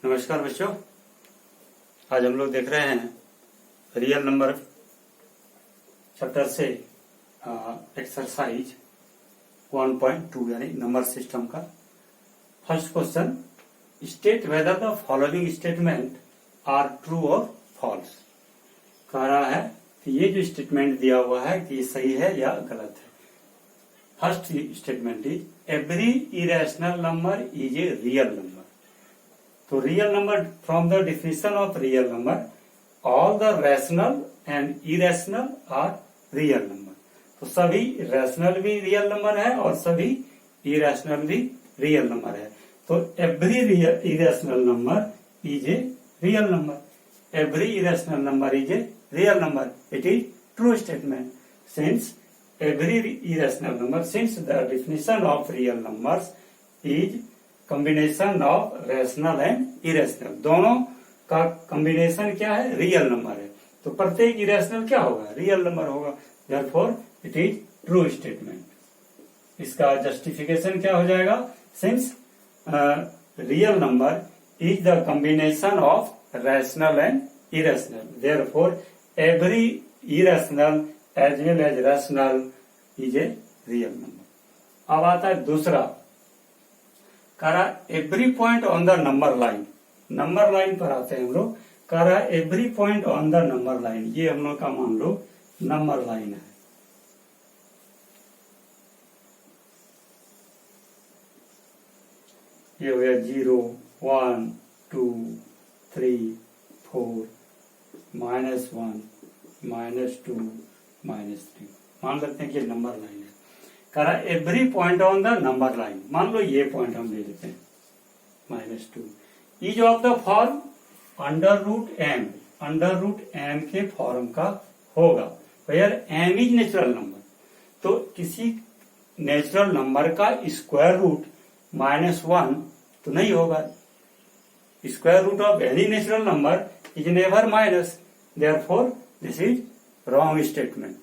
नमस्कार बच्चों, आज हम लोग देख रहे हैं रियल नंबर चैप्टर से एक्सरसाइज 1.2 यानी नंबर सिस्टम का first question. State whether the following statement are true और फॉल्स। कह रहा है कि ये जो स्टेटमेंट दिया हुआ है कि ये सही है या गलत है। First statement is every irrational number is a real number. तो real number, from the definition of real number, all the rational and irrational are real number. तो सभी रैशनल भी रियल नंबर है और सभी इरेशनल भी रियल नंबर है। तो every irrational number is a real number. Every irrational number is a real number. It is true statement since every irrational number, since the definition of real numbers is combination of rational and irrational। दोनों का combination क्या है? Real number है। तो प्रत्येक irrational क्या होगा? Real number होगा। therefore it is true statement। इसका जस्टिफिकेशन क्या हो जाएगा? since real number is the combination of rational and irrational, therefore every irrational as well as rational is a real number। अब आता है दूसरा, कह रहा every point on the number line. Number line पर आते हैं हम लोग। कह रहा every point on the number line, ये हम लोग का मान लो नंबर लाइन है। ये हो गया 0, 1, 2, 3, 4, -1, -2, -3। मान लेते हैं कि नंबर लाइन है। कह रहा every point on the number line, मान लो ये पॉइंट हम ले लेते हैं -2, is of the form √m। √m के फॉर्म का होगा। Where m is natural number. तो किसी नेचुरल नंबर का स्क्वायर रूट -1 तो नहीं होगा। Square root of any natural number is never minus. Therefore this is wrong statement.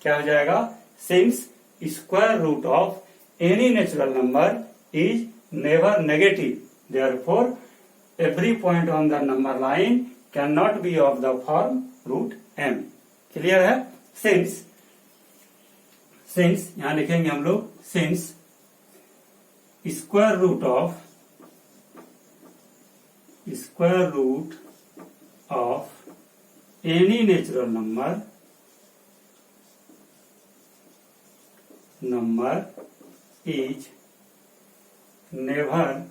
क्या हो जाएगा? Since square root of any natural number is never negative, therefore every point on the number line can not be of the form √m। Clear है? Since यहां लिखेंगे हम लोग, since square root of any natural number is never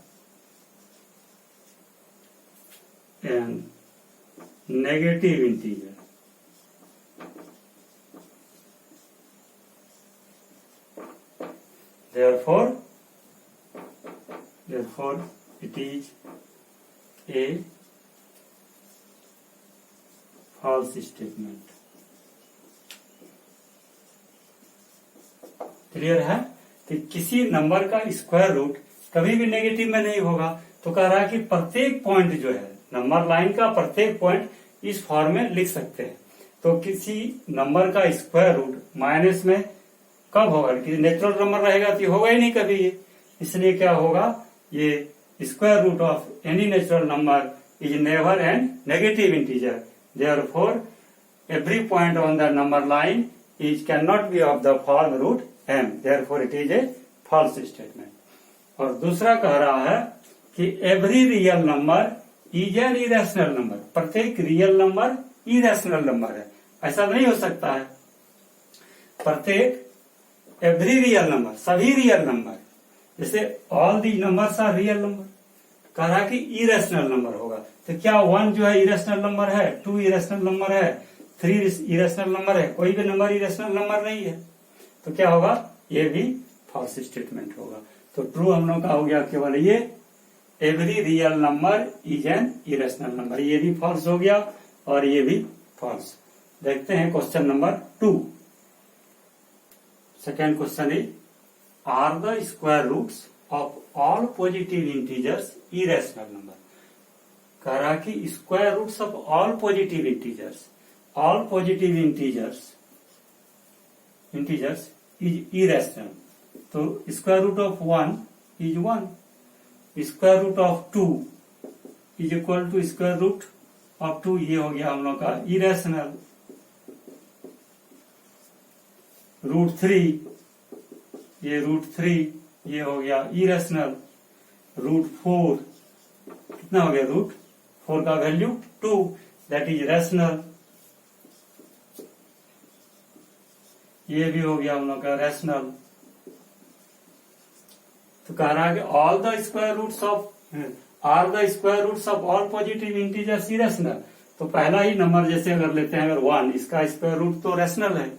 an negative integer। therefore it is a false statement. Clear है? कि किसी number का square root कभी भी नेगेटिव में नहीं होगा। तो कह रहा है कि प्रत्येक पॉइंट जो है नंबर लाइन का, प्रत्येक पॉइंट इस फॉर्म में लिख सकते हैं। तो किसी नंबर का स्क्वायर रूट माइनस में कब होगा? कि नेचुरल नंबर रहेगा तो होगा ही नहीं कभी ये। इसलिए क्या होगा? ये square root of any natural number is never an negative integer. Therefore, every point on the number line is cannot be of the form √m। Therefore, it is a false statement। और दूसरा कह रहा है कि every real number is an irrational number। प्रत्येक real number irrational number है। ऐसा नहीं हो सकता है। प्रत्येक एवरी रियल नंबर, सभी रियल नंबर, जैसे all the numbers are real number. कह रहा कि इरेशनल नंबर होगा। तो क्या 1 जो है इरेशनल नंबर है, 2 इरेशनल नंबर है, 3 इरेशनल नंबर है? कोई भी नंबर इरेशनल नंबर नहीं है। तो क्या होगा? ये भी फॉल्स स्टेटमेंट होगा। तो ट्रू हम लोग का हो गया केवल ये, every real number is an irrational number. ये भी फॉल्स हो गया और ये भी फॉल्स। देखते हैं question number 2। Second question is are the square roots of all positive integers irrational number. कह रहा कि square roots of all positive integers, all positive integers is irrational. तो square root of 1 is 1, square root of 2 is equal to square root of 2, ये हो गया हम लोग का इरेशनल। √3, ये √3, ये हो गया इरेशनल। √4, कितना हो गया, √4 का वैल्यू 2, दैट इज रैशनल। ये भी हो गया हम लोग का रैशनल। तो कह रहा है कि all the square roots of are the square roots of all positive integers irrational. तो पहला ही नंबर जैसे अगर लेते हैं, अगर 1, इसका स्क्वायर रूट तो रैशनल है,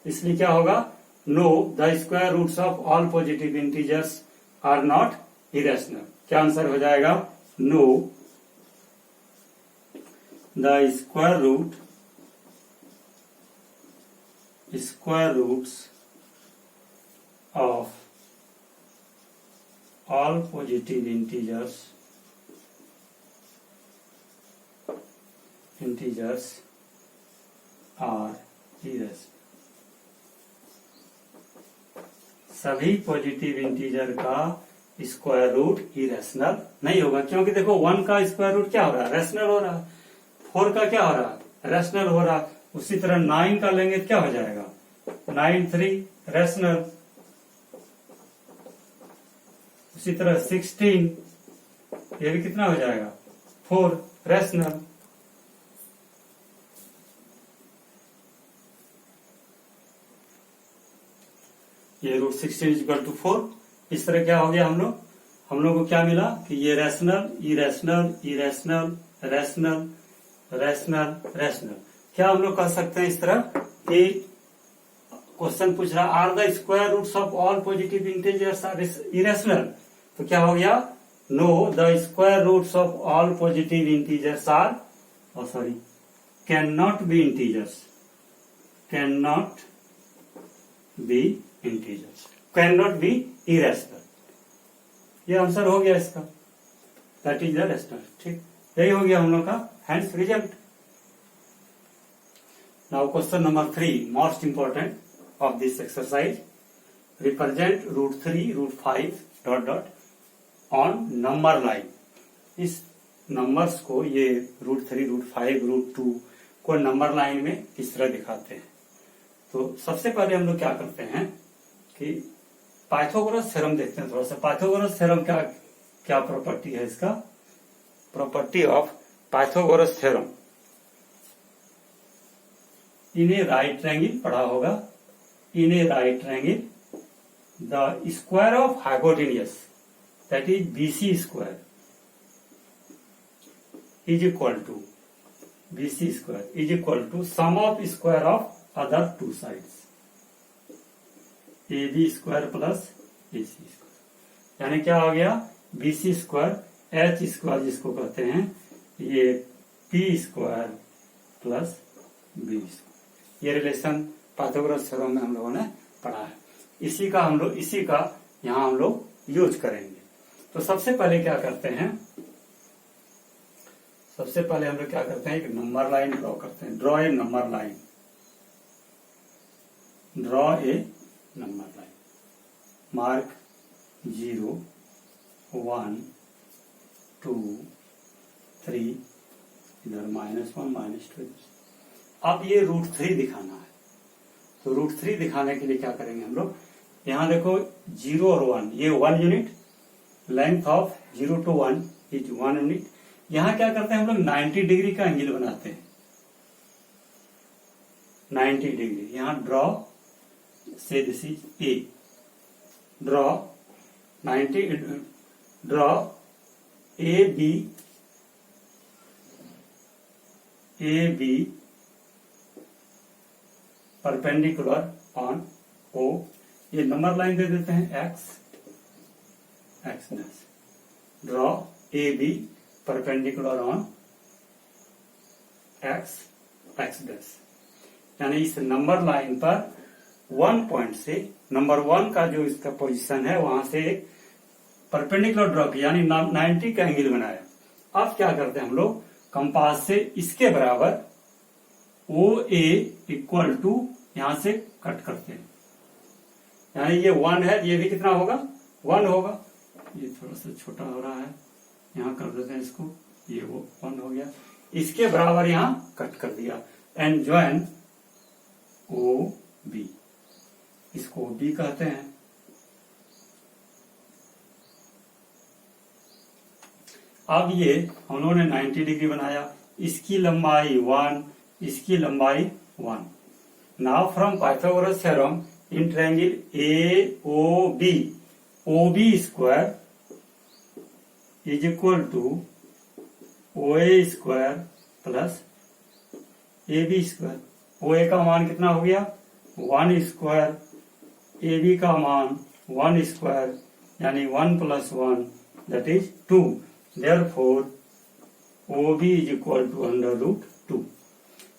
इसलिए क्या होगा, no the square roots of all positive integers are not irrational. क्या आंसर हो जाएगा, no the square roots of all positive integers are irrational। सभी पॉजिटिव इंटीजर का स्क्वायर रूट इरेशनल नहीं होगा, क्योंकि देखो 1 का स्क्वायर रूट क्या हो रहा है, रैशनल हो रहा है। 4 का क्या हो रहा है, रैशनल हो रहा है। उसी तरह 9 का लेंगे क्या हो जाएगा, 9 3 रैशनल। उसी तरह 16, ये भी कितना हो जाएगा, 4 रैशनल। ये √16 इक्वल टू 4। इस तरह क्या हो गया, हम लोग को क्या मिला कि ये rational, irrational, irrational, rational, rational, rational. क्या हम लोग कह सकते हैं इस तरह कि क्वेश्चन पूछ रहा, are the square roots of all positive integers are irrational. तो क्या हो गया, no the square roots of all positive integers are, can not be integers, can not be integers, can not be irrational. ये answer हो गया इसका, that is the rational. ठीक, यही हो गया हम लोग का hence result. Now question number 3, most important of this exercise. Represent √3, √5 dot dot on number line. इस नंबर्स को, ये √3, √5, √2 को नंबर लाइन में किस तरह दिखाते हैं। तो सबसे पहले हम लोग क्या करते हैं कि पाइथागोरस थ्योरम देखते हैं थोड़ा सा। पाइथागोरस थ्योरम क्या प्रॉपर्टी है इसका, property of Pythagoras theorem. In a right triangle पढ़ा होगा, in a right triangle the square of hypotenuse, that is BC square is equal to sum of square of other two sides, AB square plus AC square। यानी क्या हो गया, BC square H square जिसको कहते हैं, ये P square plus B square। ये relation Pythagoras theorem में हम लोगों ने पढ़ा है। इसी का यहाँ हम लोग यूज करेंगे। तो सबसे पहले क्या करते हैं, एक नंबर लाइन ड्रॉ करते हैं। Draw a number line, mark 0 1 2 3, इधर -1 -2। अब ये √3 दिखाना है, तो √3 दिखाने के लिए क्या करेंगे हम लोग, यहाँ देखो 0 और 1, ये 1 unit, length of 0 to 1 is 1 unit. यहां क्या करते हैं हम लोग, 90 डिग्री का एंगल बनाते हैं, 90 डिग्री। यहां ड्रॉ से this is a, draw 90, draw A B perpendicular on O. ये नंबर लाइन दे देते हैं x dash। Draw A B perpendicular on x dash. यानी इस नंबर लाइन पर 1 पॉइंट से, नंबर 1 का जो इसका पोजीशन है वहां से एक परपेंडिकुलर ड्रॉ किया, यानी 90 का एंगल बनाया। अब क्या करते हैं हम लोग, कंपास से इसके बराबर OA इक्वल टू यहां से कट करते हैं, यानी ये 1 है, ये भी कितना होगा, 1 होगा। ये थोड़ा सा छोटा हो रहा है, यहां कर देते हैं इसको ये वो 1 हो गया, इसके बराबर यहां कट कर दिया। एंड ज्वाइन ओ बी, इसको बी कहते हैं। अब ये हम लोगों ने 90 डिग्री बनाया, इसकी लंबाई 1, इसकी लंबाई 1। Now from Pythagoras theorem in triangle A O B, O B square is equal to O A square plus A B square. O A का मान कितना हो गया 1 स्क्वायर, ए बी का मान 1 स्क्वायर, यानी 1 + 1 that is 2। Therefore, OB is equal to √2,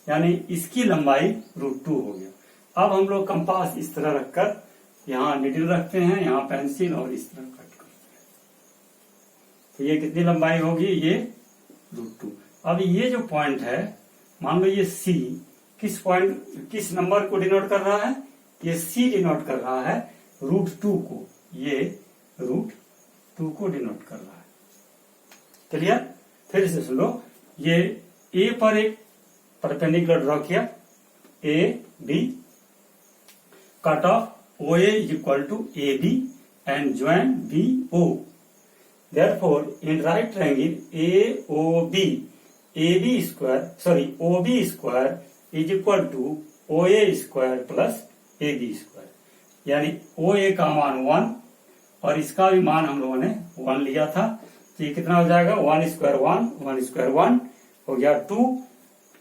यानी इसकी लंबाई √2 हो गया। अब हम लोग कंपास इस तरह रखकर यहाँ निडल रखते हैं, यहाँ पेंसिल, और इस तरह कट करते हैं। तो ये कितनी लंबाई होगी, ये √2। अब ये जो पॉइंट है, मान लो ये C किस नंबर को डिनोट कर रहा है, ये C डिनोट कर रहा है √2 को, ये √2 को डिनोट कर रहा है। क्लियर? फिर से सुनो, ये ए पर एक परपेंडिकुलर ड्रॉ किया, A B, cut off O A is equal to A B and join B O. Therefore in right triangle A O B square is equal to O A square plus A B square, यानी O A का मान 1 और इसका भी मान हम लोगों ने 1 लिया था। तो ये कितना हो जाएगा 1 स्क्वायर 1, 1 स्क्वायर 1 हो गया 2,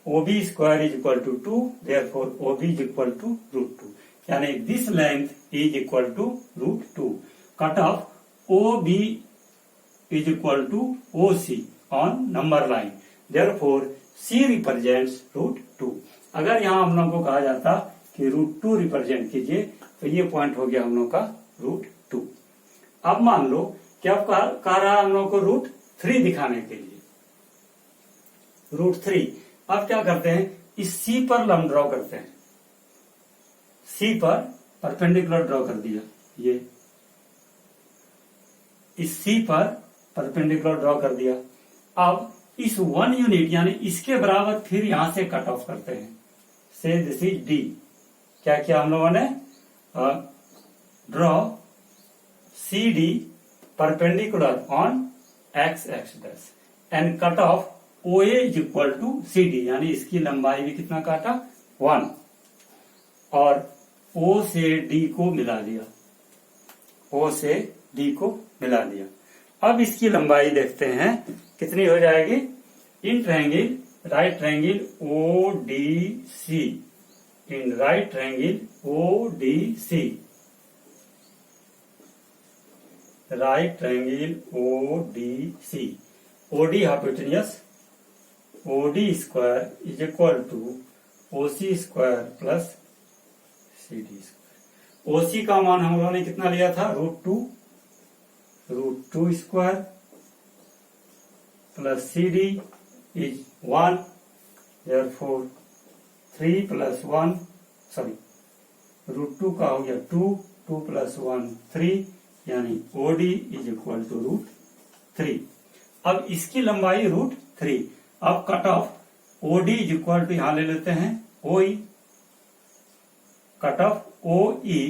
OB square is equal to 2, therefore OB is equal to √2, यानी this length is equal to √2। Cut off OB is equal to OC on number line, therefore C represents √2। अगर यहाँ हम लोग को कहा जाता कि √2 रिप्रेजेंट कीजिए, तो ये पॉइंट हो गया हम लोग का √2। अब मान लो क्या कह रहा है हम लोग को √3 दिखाने के लिए, √3। अब क्या करते हैं, इस C पर लंब ड्रॉ करते हैं, C पर परपेंडिकुलर ड्रॉ कर दिया, ये इस C पर परपेंडिकुलर ड्रॉ कर दिया। अब इस 1 यूनिट यानी इसके बराबर फिर यहां से कट ऑफ करते हैं, से दिस इज D। क्या किया हम लोगों ने, draw CD perpendicular on x dash and cut off OA is equal to CD, यानी इसकी लंबाई भी कितना काटा 1, और O से D को मिला दिया, O से D को मिला दिया। अब इसकी लंबाई देखते हैं कितनी हो जाएगी। In triangle right triangle ODC, in right triangle ODC, right triangle ODC, OD hypotenuse, OD square is equal to OC square plus CD square. OC का मान हम लोगों ने कितना लिया था √2 square plus CD is 1, therefore 3 + 1 √2 का हो गया 2, 2 + 1 3, यानी OD इज इक्वल टू √3। अब इसकी लंबाई √3। अब cut off OD is equal to यहां ले लेते हैं OE, cut off OE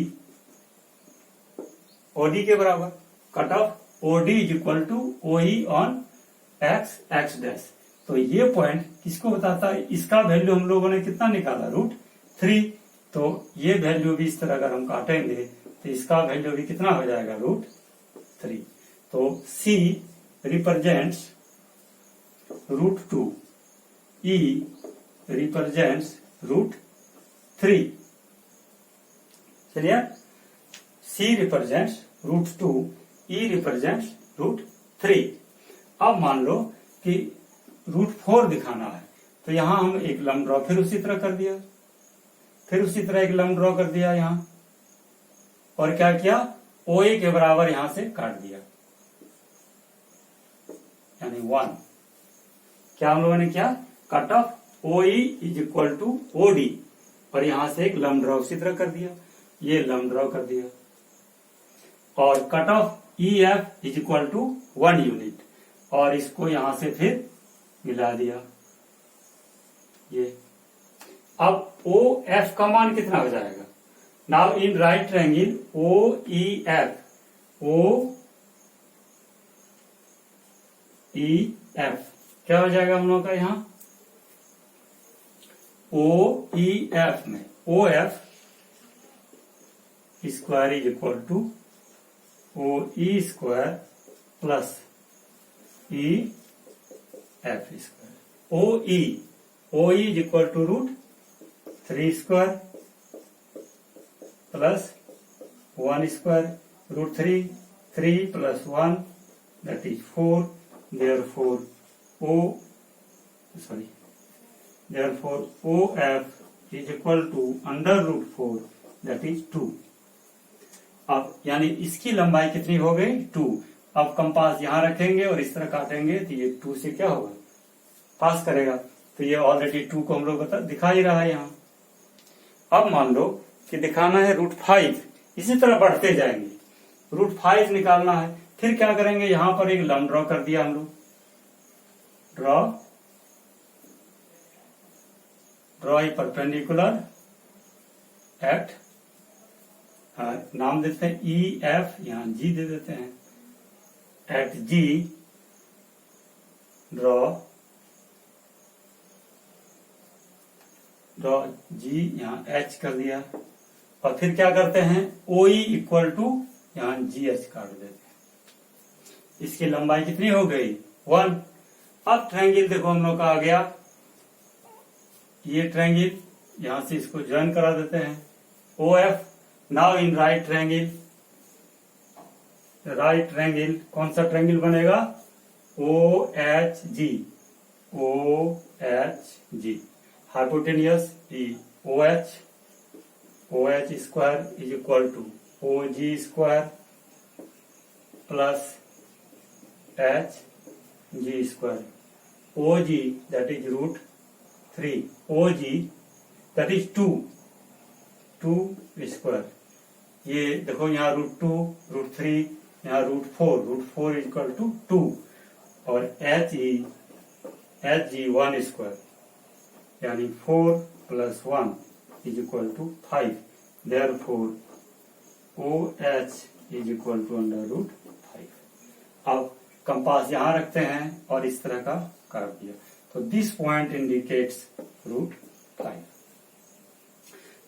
OD के बराबर, cut off OD is equal to OE on x dash. तो ये पॉइंट किसको बताता है, इसका वैल्यू हम लोगों ने कितना निकाला √3। तो ये वैल्यू भी इस तरह अगर हम काटेंगे तो इसका वैल्यू भी कितना हो जाएगा √3। तो C रिप्रेजेंट्स √2, E रिप्रेजेंट्स √3। चलिए, C रिप्रेजेंट्स √2, E रिप्रेजेंट्स √3। अब मान लो कि √4 दिखाना है, तो यहां हम एक लंब ड्रॉ फिर उसी तरह कर दिया, फिर उसी तरह एक लंब ड्रॉ कर दिया यहां, और क्या किया OA के बराबर यहां से काट दिया, यानी 1। क्या हम लोगों ने किया, cut off OE is equal to OD, और यहां से एक लंब ड्रॉ उसी तरह कर दिया, ये लंब ड्रॉ कर दिया, और cut off EF is equal to 1 unit, और इसको यहां से फिर मिला दिया ये। अब ओ एफ का मान कितना हो जाएगा? Now in right triangle O E F, O E F क्या हो जाएगा हम लोग का यहां? ओ ई एफ में O F square is equal to O E square plus E F square. O E is equal to √3 square plus 1 square, √3 plus 1 that is 4, therefore OF is equal to under √4 that is 2। अब यानी इसकी लंबाई कितनी हो गई? 2। अब compass यहां रखेंगे और इस तरह काटेंगे तो ये 2 से क्या होगा? पास करेगा। तो ये ऑलरेडी 2 को हम लोग दिखा ही रहा है यहां। अब मान लो कि दिखाना है √5, इसी तरह बढ़ते जाएंगे, √5 निकालना है। फिर क्या करेंगे? यहां पर एक लंब ड्रॉ कर दिया हम लोग, ड्रॉ ए परपेंडिकुलर एट, नाम देते हैं ई एफ, यहां जी दे देते हैं, एट जी ड्रॉ जी, यहां एच कर दिया। और फिर क्या करते हैं? ओ ई इक्वल टू यहां जी एच काट देते हैं। इसकी लंबाई कितनी हो गई? 1। अब ट्रायंगल देखो हम लोग का आ गया, ये ट्रायंगल, यहां से इसको ज्वाइन करा देते हैं O F. Now in right triangle कौन सा ट्रायंगल बनेगा? O H G, O H G, hypotenuse E O H square is equal to O G square plus H G square. O G that is √3, O G that is 2 square. ये देखो यहाँ √2, √3, यहाँ √4 equal to 2, और H G 1 square, यानी 4 plus 1 is equal to 5। Therefore O H is equal to under √5। अब compass यहां रखते हैं और इस तरह का काट दिया, तो दिस पॉइंट इंडिकेट्स √5।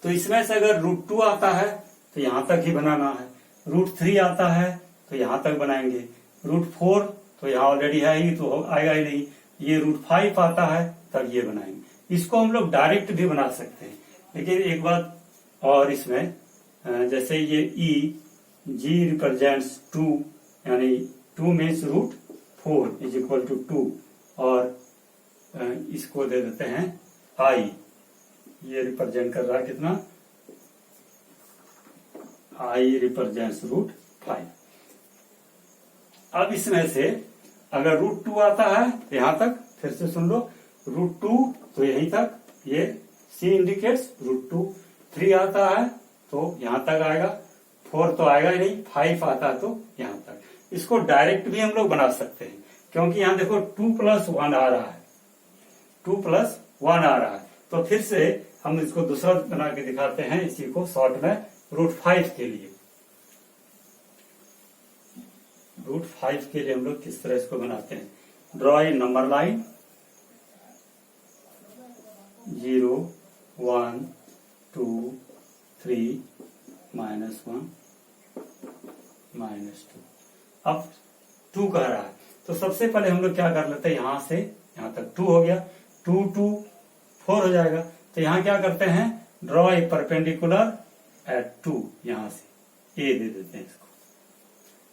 तो इसमें से अगर √2 आता है तो यहां तक ही बनाना है, √3 आता है तो यहां तक बनाएंगे, √4 तो यहां ऑलरेडी है ही तो आएगा ही नहीं, ये √5 आता है तब ये बनाएंगे। इसको हम लोग डायरेक्ट भी बना सकते हैं, लेकिन एक बात और इसमें, जैसे ये ई जी रिप्रेजेंट्स 2, यानी 2 मीन्स √4 इज इक्वल टू 2, और इसको दे देते हैं आई, ये रिप्रेजेंट कर रहा है कितना? I represents √5। अब इसमें से अगर √2 आता है तो यहां तक, फिर से सुन लो, √2 तो यहीं तक, ये सी इंडिकेट्स √2। 3 आता है तो यहां तक आएगा, 4 तो आएगा ही नहीं, 5 आता है तो यहां तक। इसको डायरेक्ट भी हम लोग बना सकते हैं, क्योंकि यहां देखो 2 + 1 आ रहा है, 2 + 1 आ रहा है। तो फिर से हम इसको दूसरा बना के दिखाते हैं, इसी को शॉर्ट में √5 के लिए। √5 के लिए हम लोग किस तरह इसको बनाते हैं? Draw a number line 0, 1, 2, 3, -1, -2। अब 2 कह रहा है तो सबसे पहले हम लोग क्या कर लेते हैं, यहां से यहां तक 2 हो गया, 2, 2, 4 हो जाएगा। तो यहां क्या करते हैं? ड्रॉ ए परपेंडिकुलर एट 2, यहां से ए दे देते हैं इसको।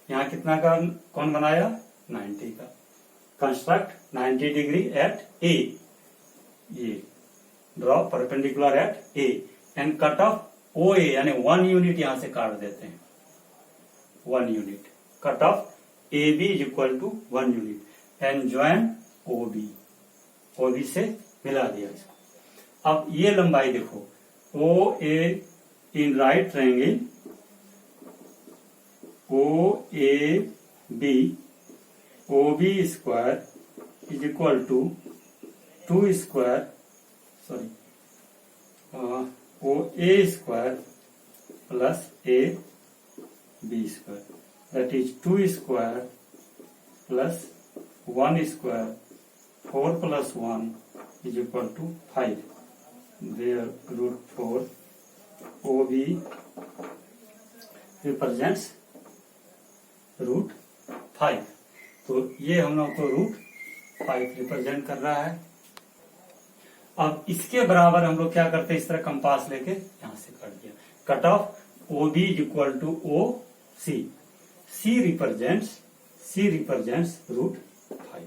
यहां कितना का कौन बनाया? 90 का। कंस्ट्रक्ट 90 डिग्री एट ए, ये draw perpendicular at A and cut off O A, यानी 1 यूनिट यहां से काट देते हैं, 1 unit cut off A B is equal to 1 unit and join O B से मिला दिया इसको। अब ये लंबाई देखो, O A in right triangle O A B, O B square is equal to 2 square sorry O A square plus A B square, that is 2 square plus 1 square, 4 plus 1 is equal to 5, where root 4 OB represents root 5. तो ये हम लोग को root 5 represent कर रहा है। अब इसके बराबर हम लोग क्या करते हैं, इस तरह कंपास लेके यहां से काट दिया, cut off OB is equal to OC, C represents root 5।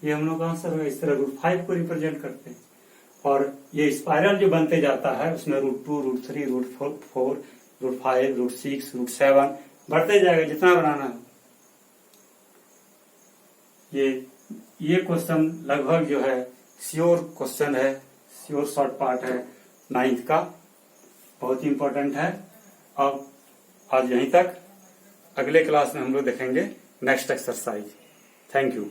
ये हम लोग का आंसर है। इस तरह रूट 5 को रिप्रेजेंट करते हैं, और ये स्पाइरल जो बनते जाता है उसमें root 2, root 3, root 4, root 5, root 6, root 7 बढ़ते जाएगा जितना बनाना है। ये क्वेश्चन लगभग जो है श्योर क्वेश्चन है, श्योर शॉर्ट पार्ट है 9th का, बहुत ही इंपॉर्टेंट है। अब आज यहीं तक, अगले क्लास में हम लोग देखेंगे नेक्स्ट एक्सरसाइज। Thank you.